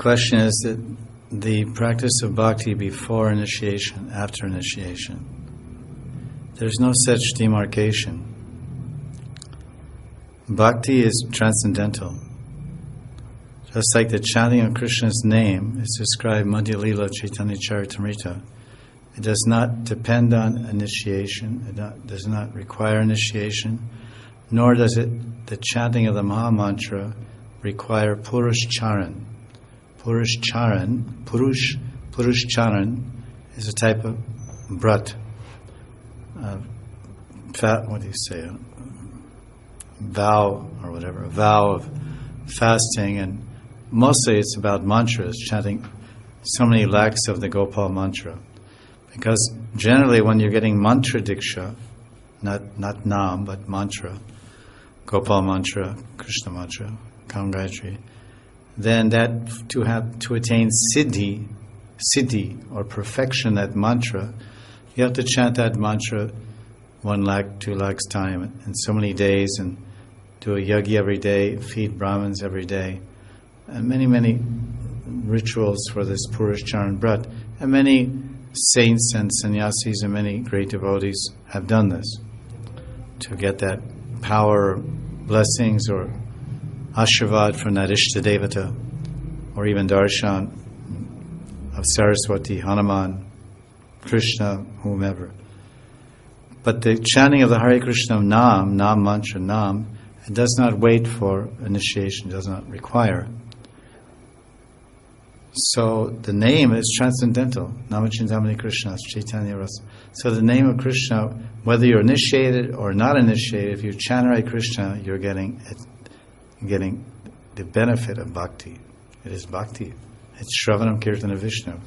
question is that the practice of bhakti before initiation, after initiation. There's no such demarcation. Bhakti is transcendental. Just like the chanting of Krishna's name is described Madhya Lila Chaitanya Charitamrita, it does not depend on initiation, does not require initiation, nor does the chanting of the Maha Mantra require Purush Charan. Purush Charan is a type of brat, vow or whatever, a vow of fasting, and mostly it's about mantras, chanting so many lakhs of the Gopal mantra. Because generally when you're getting mantra diksha, not nam, but mantra, Gopal mantra, Krishna mantra, Kam Gayatri, then that to attain siddhi or perfection, that mantra, you have to chant that mantra 1 lakh, 2 lakhs time in so many days, and do a yagi every day, feed Brahmins every day, and many rituals for this Purush Charan Brat. And many saints and sannyasis and many great devotees have done this to get that power, blessings, or ashirvad from that Ishta Devata, or even darshan of Saraswati, Hanuman, Krishna, whomever. But the chanting of the Hare Krishna Nam mantra, Nam, it does not wait for initiation, does not require. So the name is transcendental. Namachintamani Krishna, Chaitanya Rasa. So the name of Krishna, whether you're initiated or not initiated, if you chant Hare Krishna, you're getting the benefit of bhakti. It is bhakti. It's Shravanam Kirtana Vishnu.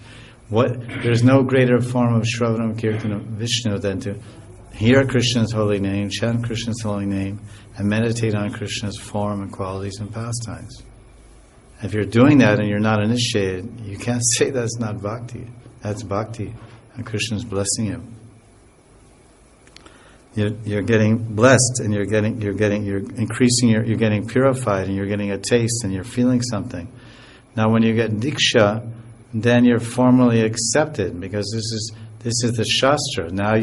There's no greater form of Shravanam Kirtana Vishnu than to hear Krishna's holy name, chant Krishna's holy name, and meditate on Krishna's form and qualities and pastimes. If you're doing that and you're not initiated, you can't say that's not bhakti. That's bhakti, and Krishna's blessing you. You're getting blessed, and you're getting purified, and you're getting a taste, and you're feeling something. Now, when you get diksha, then you're formally accepted, because this is the shastra. Now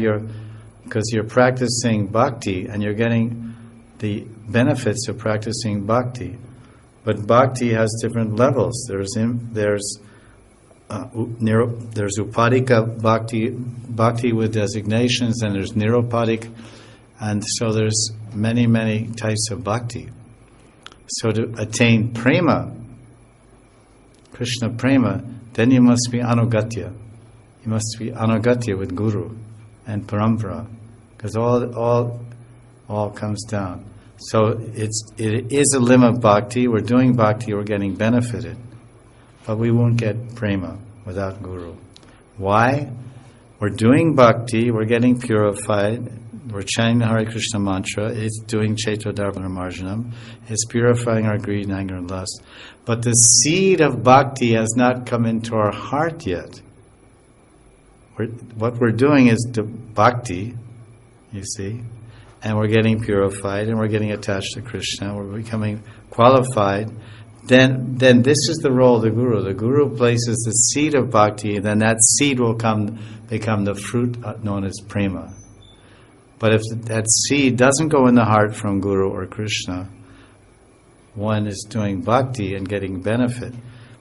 because you're practicing bhakti, and you're getting the benefits of practicing bhakti. But bhakti has different levels. There's upadika bhakti with designations, and there's nirupadik, and so there's many types of bhakti. So to attain prema, Krishna prema, then you must be anugatya. You must be anugatya with guru and parampara, because all comes down. So it is a limb of bhakti. We're doing bhakti, we're getting benefited. But we won't get prema without guru. Why? We're doing bhakti, we're getting purified, we're chanting the Hare Krishna mantra, it's doing Chaitra Dharvana Marjanam, it's purifying our greed and anger and lust. But the seed of bhakti has not come into our heart yet. What we're doing is the bhakti, you see, and we're getting purified, and we're getting attached to Krishna, we're becoming qualified. Then this is the role of the guru. The guru places the seed of bhakti, then that seed will become the fruit known as prema. But if that seed doesn't go in the heart from guru or Krishna, one is doing bhakti and getting benefit.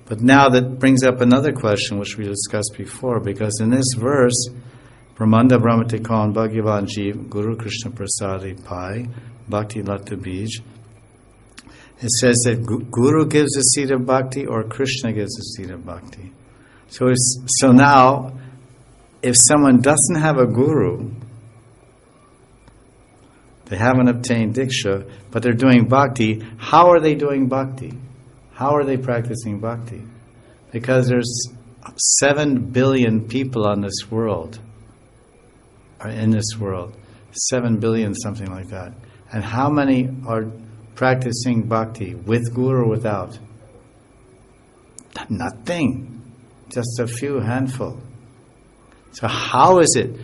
But now that brings up another question which we discussed before, because in this verse, Brahmanda Brahmatikon Bhagavan Jeev Guru Krishna Prasadi Pai Bhakti Latta Bij, it says that Guru gives the seed of bhakti or Krishna gives the seed of bhakti. So now, if someone doesn't have a guru, they haven't obtained diksha, but they're doing bhakti, how are they doing bhakti? How are they practicing bhakti? Because there's 7 billion people on this world, or in this world, 7 billion, something like that. And how many are practicing bhakti, with guru or without? Nothing. Just a few handful. So how is it?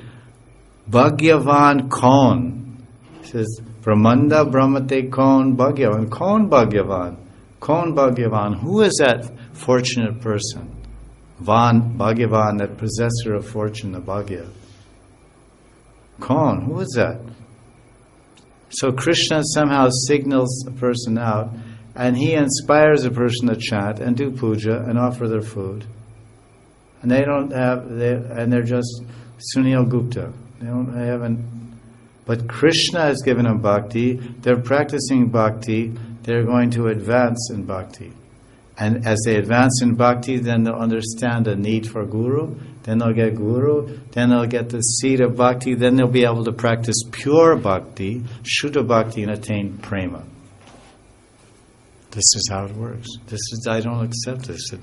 Bhagyavan Kon. It says, Brahmanda Brahmate Kon Bhagyavan. Kon Bhagyavan. Kon Bhagyavan. Who is that? fortunate person. Bhagyavan, that possessor of fortune, the Bhagya. Kaun, who is that? So Krishna somehow signals a person out, and he inspires a person to chant and do puja and offer their food. And they're just Sunil Gupta. They haven't. But Krishna has given them bhakti. They're practicing bhakti. They're going to advance in bhakti. And as they advance in bhakti, then they'll understand the need for guru. Then they'll get guru. Then they'll get the seed of bhakti. Then they'll be able to practice pure bhakti, Shuddha bhakti, and attain prema. This is how it works. I don't accept this.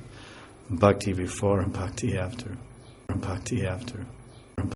Bhakti before and bhakti after. And bhakti after.